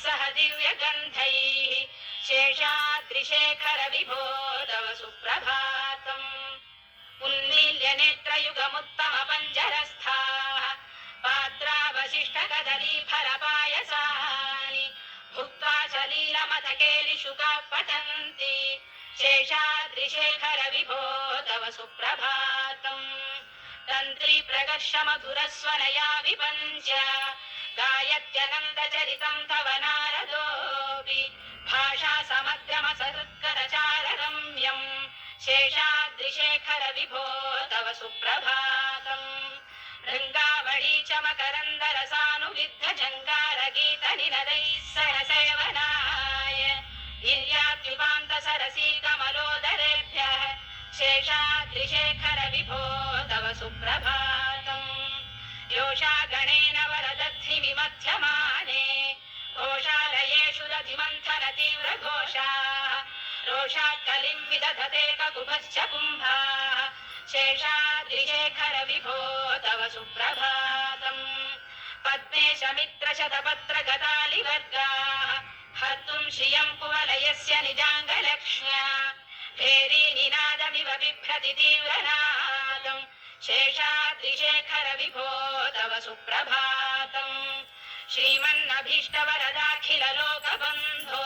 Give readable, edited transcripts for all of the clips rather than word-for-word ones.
सह दिव्यगन्धैः शेषाद्रिशेखर विभो तव सुप्रभातम् उन्मील्य नेत्रयुगमुत्तमपञ्जरस्थाः पात्रावशिष्टकदलीफलपायसानि भुक्त्वा सलीलमथकेलिशुकाः पतन्ति शेषाद्रिशेखर विभो तव सुप्रभातम् तन्त्री प्रकर्ष मधुरस्वनया विपञ्च गायत्यनन्दचरितं तव नारदोऽपि भाषा समग्रमसहृत्करचाररम्यम् शेषाद्रिशेखर विभो तव सुप्रभातम् रङ्गावळी च मकरन्दरसानुविद्धजङ्गारगीतनिनदैः सह सेवनाय गिर्यात्युपान्तसरसी कमलोदरेभ्यः शेषाद्रिशेखर विभो तव सुप्रभातम् योषा गणेन वरदद्धिविमध्यमाने घोषालयेषु दधिमन्थन तीव्रघोषाः रोषात्कलिं विदधते ककुभश्च कुम्भाः शेषाद्रिशेखर विभो तव सुप्रभातम् पद्मेशमित्रशतपत्रगतालिवर्गाः हर्तुं श्रियं कुवलयस्य निजाङ्गलक्ष्म्या भेरीनिनादमिव बिभ्रति तीव्रनादम् शेषाद्रिशेखर विभो तव सुप्रभातम् श्रीमन्नभीष्टवरदाखिललोकबन्धो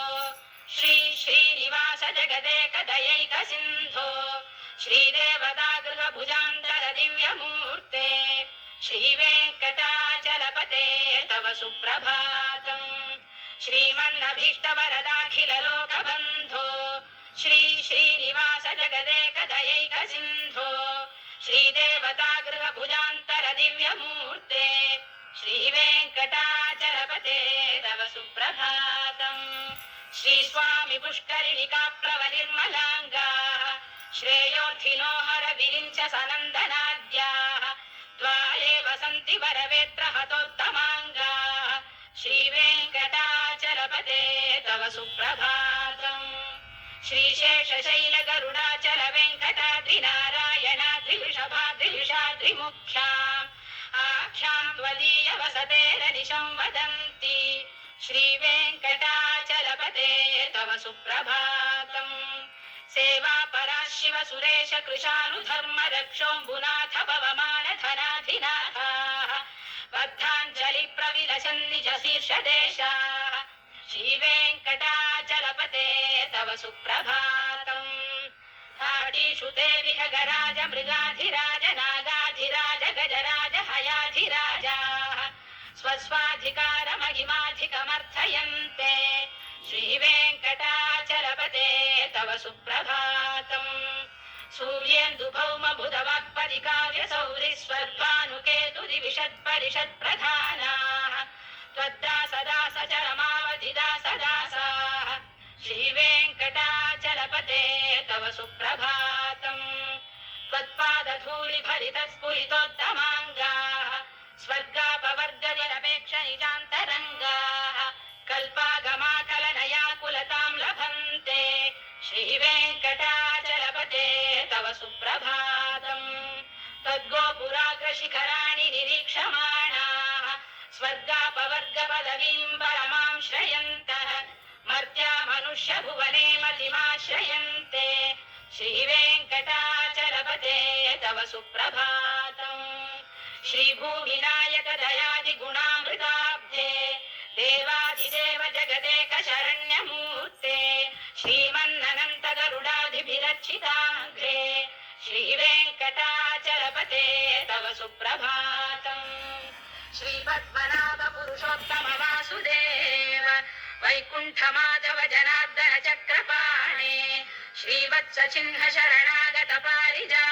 श्री श्रीनिवास जगदेकदयैकसिन्धो श्रीदेवतागृहभुजान्तर दिव्यमूर्ते श्रीवेङ्कटाचलपते तव सुप्रभातम् श्रीमन्नभीष्टवरदाखिललोकबन्धो श्री श्रीनिवास जगदेकदयैकसिन्धो श्रीदेवतागृहभुजान्तर दिव्यमूर्ते श्रीवेङ्कटाचलपते तव सुप्रभातम् श्रीस्वामि पुष्करिणिकाप्लवनिर्मलाङ्गाः श्रेयोर्थिनो हरविरिञ्च सनन्दनाद्याः द्वारे वसन्ति वरवेत्रहतोत्तमाङ्गाः श्रीवेङ्कटाचलपते तव सुप्रभातम् श्रीशेषशैलगरुडाचल वेङ्कटाद्रिनारायणाद्रिवृषभाद्रिविषाद्रिमुख्याम् आख्यां त्वदीयवसतेरनिशं वदन्ति श्रीवेङ्कटाचलपते तव सुप्रभातम् सेवापरा शिव सुरेश कृशानुधर्म रक्षोऽम्बुनाथ पवमानधनाधिनाथाः बद्धाञ्जलि प्रविलसन् निज शीर्षदेशाः श्रीवेङ्कटाचलपते तव सुप्रभातम् घाटीषु ते विहगराज मृगाधिराज नागाधिराज गजराज हयाधिराजाः स्वस्वाधिकारमहिमाधिकमर्थयन्ते श्रीवेङ्कटाचलपते तव सुप्रभातम् सूर्येन्दुभौमबुधवाक्पदिकाव्यसौरिस्वर्भानुकेतुदिविषत्परिषत्प्रधानाः त्वद्दासदासचरमावधिदासदासाः श्रीवेङ्कटाचलपते तव सुप्रभातम् त्वत्पादधूलिभरितस्फुरितोत्तमाङ्गाः स्वर्गापवर्गजनपेक्ष निजान्तरङ्गाः कल्पागमाकलनयाकुलतां लभन्ते श्रीवेङ्कटाचलपते तव सुप्रभातम् तद्गोपुराग्रशिखराणि निरीक्षमाणाः स्वर्गापवर्गपदवीं परमां श्रयन्तः मर्त्या मनुष्यभुवने मतिमाश्रयन्ते श्रीवेङ्कटाचलपते तव सुप्रभातम् श्रीभूविनायक दयादिगुणामृताब्धे देवादिदेव जगदेक शरण्यमूर्ते श्रीमन्ननन्त गरुडादिभिरर्चिताग्रे श्रीवेङ्कटाचलपते तव सुप्रभातम् श्रीपद्मनाभ पुरुषोत्तम वासुदेव वैकुण्ठमाधव जनार्दन चक्रपाणे श्रीवत्स चिह्न शरणागत पारिजा